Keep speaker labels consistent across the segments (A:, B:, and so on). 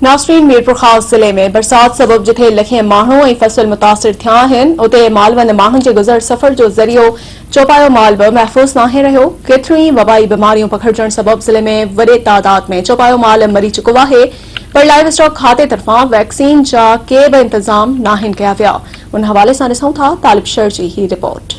A: नासरीन मीरपुर खास जिले में बरसात सबब जिथे लखे माण्हू ऐं फसल मुतासिर थिया आहिनि उते मालवंद माण्हुनि जे गुज़र सफ़र जो ज़रियो चौपायो माल बि महफ़ूज़ नाहे रहियो। केतिरियूं ई वबाई बीमारियूं पखिड़जण सबब ज़िले में वॾे तादाद में चौपायो माल मरी चुको आहे, पर लाइव स्टॉक खाते तरफ़ां वैक्सीन जा के बि इंतज़ाम नाहिनि कया विया। उन हवाले सां ॾिसूं था तालिब शर जी ही रिपोर्ट।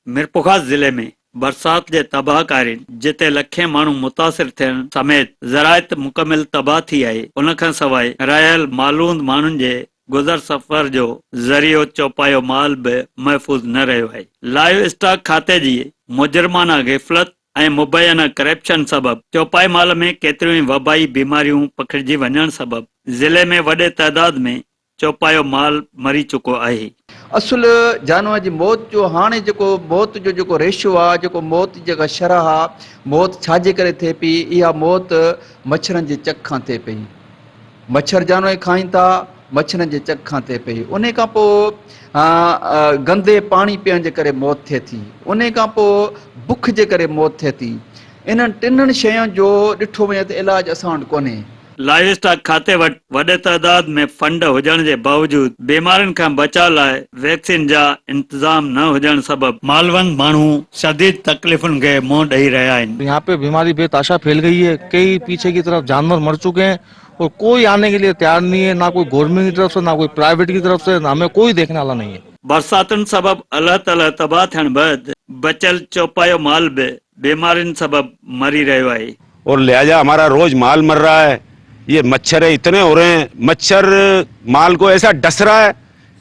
B: मीरपुर जिले में बरसात जे तबाहकारी जिते लखे माण्हू मुतासिर थियण समेत ज़राइत मुकमिल तबाह थी आहे, उन खां सवाइ रहियल मालूंद माण्हुनि जे गुज़र सफ़र जो ज़रियो चौपायो माल बि महफ़ूज़ न रहियो आहे। लाइव स्टॉक खाते जी मुजरमाना ग़फ़लत ऐं मुबैना करप्शन सबब चौपाई माल में केतिरियूं ई वबाई बीमारियूं पखिड़िजी वञण सबब ज़िले में वॾे तइदाद में चौपायो माल मरी चुको आहे।
C: असुल जानवर जी मौत जो हाणे जेको मौत जो जेको रेशियो आहे, जेको मौत जी जेका शरह आहे, मौत छाजे करे थिए पई, इहा मौत मच्छरनि जे चक खां थिए पई। मच्छर जानवर खाइनि था, मच्छरनि जे चक खां थिए पई। उन खां पोइ गंदे पाणी पीअण जे करे मौत थिए थी, उन खां पोइ बुख जे करे मौत थिए थी। इन्हनि टिनि शयुनि जो ॾिठो वञे त इलाजु असां वटि कोन्हे।
B: लाइव स्टॉक खाते वटि वॾे तइदाद में फंड हुजण जे बावजूद बीमारियुनि खां बचाव लाइ वैक्सीन जा इंतजाम न हुजण सबब मालवंद माण्हू शदीद तकलीफ़ुनि खे मुंहुं ॾेई रहिया आहिनि।
D: यहाँ पे बीमारी बेताशा फैल गई है, कई पीछे की तरफ जानवर मर चुके हैं और कोई आने के लिए तैयार नहीं है, ना कोई गवर्नमेंट की तरफ से, ना कोई प्राइवेट की तरफ से, ना हमें कोई देखने वाला नहीं है।
B: बरसातुनि सबब अल्लाह ताला तबाह थियण बैदि बचल चौपायो माल बि बीमारियुनि सबब मरी रहियो आहे
E: और लिहाजा हमारा रोज माल मर रहा है। ये मच्छर इतने हो रहे हैं, मच्छर माल को ऐसा डस रहा है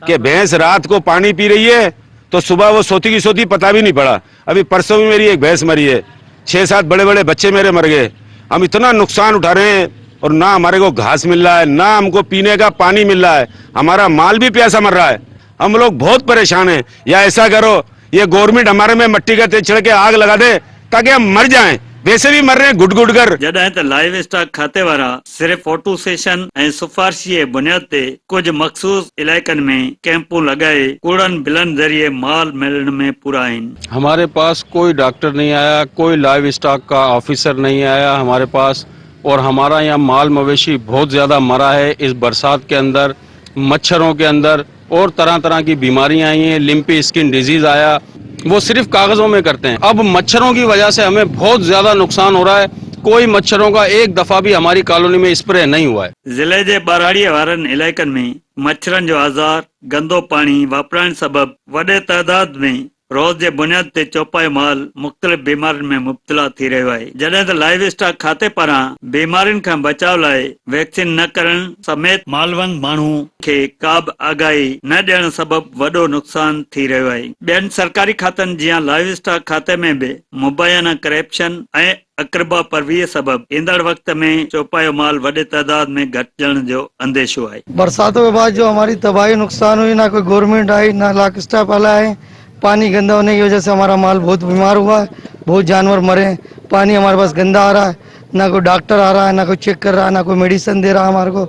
E: कि भैंस रात को पानी पी रही है तो सुबह वो सोती की सोती पता भी नहीं पड़ा। अभी परसों भी मेरी एक भैंस मरी है, 6-7 बड़े बड़े बच्चे मेरे मर गए। हम इतना नुकसान उठा रहे हैं और ना हमारे को घास मिल रहा है, ना हमको पीने का पानी मिल रहा है, हमारा माल भी प्यासा मर रहा है। हम लोग बहुत परेशान हैं। या ऐसा करो, ये गवर्नमेंट हमारे में मट्टी का तेल छिड़क के आग लगा दे ताकि हम मर जाएं, वैसे भी मर रहे हैं गुट गुट कर।
B: जॾहिं त लाइव स्टॉक खाते वारा सिर्फ़ फोटो सेशन ऐं सिफारिशी बुनियाद ते कुछ मखसूस इलाइकनि में कैंपूं लगाए कूड़न बिलन जरिए माल मिलण में पूरा आहिनि।
D: हमारे पास कोई डॉक्टर नहीं आया, कोई लाइव स्टॉक का ऑफिसर नहीं आया हमारे पास, और हमारा यहाँ माल मवेशी बहुत ज्यादा मरा है इस बरसात के अंदर, मच्छरों के अंदर, और तरह तरह की बीमारियां आई हैं। लिम्पी स्किन डिजीज आया, वो सिर्फ कागजों में करते हैं। अब मच्छरों की वजह से हमें बहुत ज्यादा नुकसान हो रहा है। कोई मच्छरों का एक दफा भी हमारी कॉलोनी में स्प्रे नहीं हुआ है।
B: जिले जे ॿाराड़ीअ वारनि इलाइकनि में मच्छरनि जो आज़ार, गंदो पाणी वापराइण सबब वॾे तइदाद में रोज़ जे बुनियाद ते चौपायो माल मुख़्तलिफ़ बीमारियुनि में मुब्तला थी रहियो आहे। जॾहिं त लाइव स्टॉक खाते पारां बीमारियुनि खां बचाव लाइ वैक्सीन न करण समेत मालवंद माण्हू खे का बि आगाही न ॾियण सबब वॾो नुक़सान थी रहियो आहे। ॿियनि सरकारी खातनि जीअं लाइव स्टॉक खाते में बि मुबैना करप्शन ऐं अक़रबा परवीह सबब ईंदड़ वक्त में चौपायो माल वॾे तादाद में घटिजण जो अंदेशो आहे।
F: बरसातों के बाद जो हमारी तबाही नुकसान हुई, ना कोई गवर्नमेंट आई, ना लाइव स्टॉक वाला है। पानी गंदा होने की वजह से हमारा माल बहुत बीमार हुआ है, बहुत जानवर मरे। पानी हमारे पास गंदा आ रहा है, ना कोई डॉक्टर आ रहा है, ना कोई चेक कर रहा है, ना कोई मेडिसिन दे रहा है हमारे को,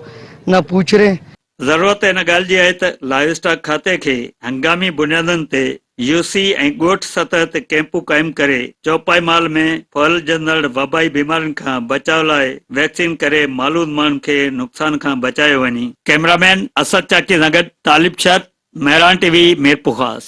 F: ना पूछ रहे।
B: ज़रूरत इन ॻाल्हि जी आहे त लाइव स्टॉक खाते खे हंगामी बुनियादनि ते यूसी ऐं ॻोठ सतह ते कैंपूं क़ाइम करे चौपाई माल में फहिलजंदड़ वबाई बीमारियुनि खां बचाव लाइ वैक्सीन करे मालूद माण्हुनि खे नुक़सान खां बचायो वञे। कैमरामैन असद चाकी सां गॾु तालिब शर, मेहरान टीवी, मीरपुर ख़ास।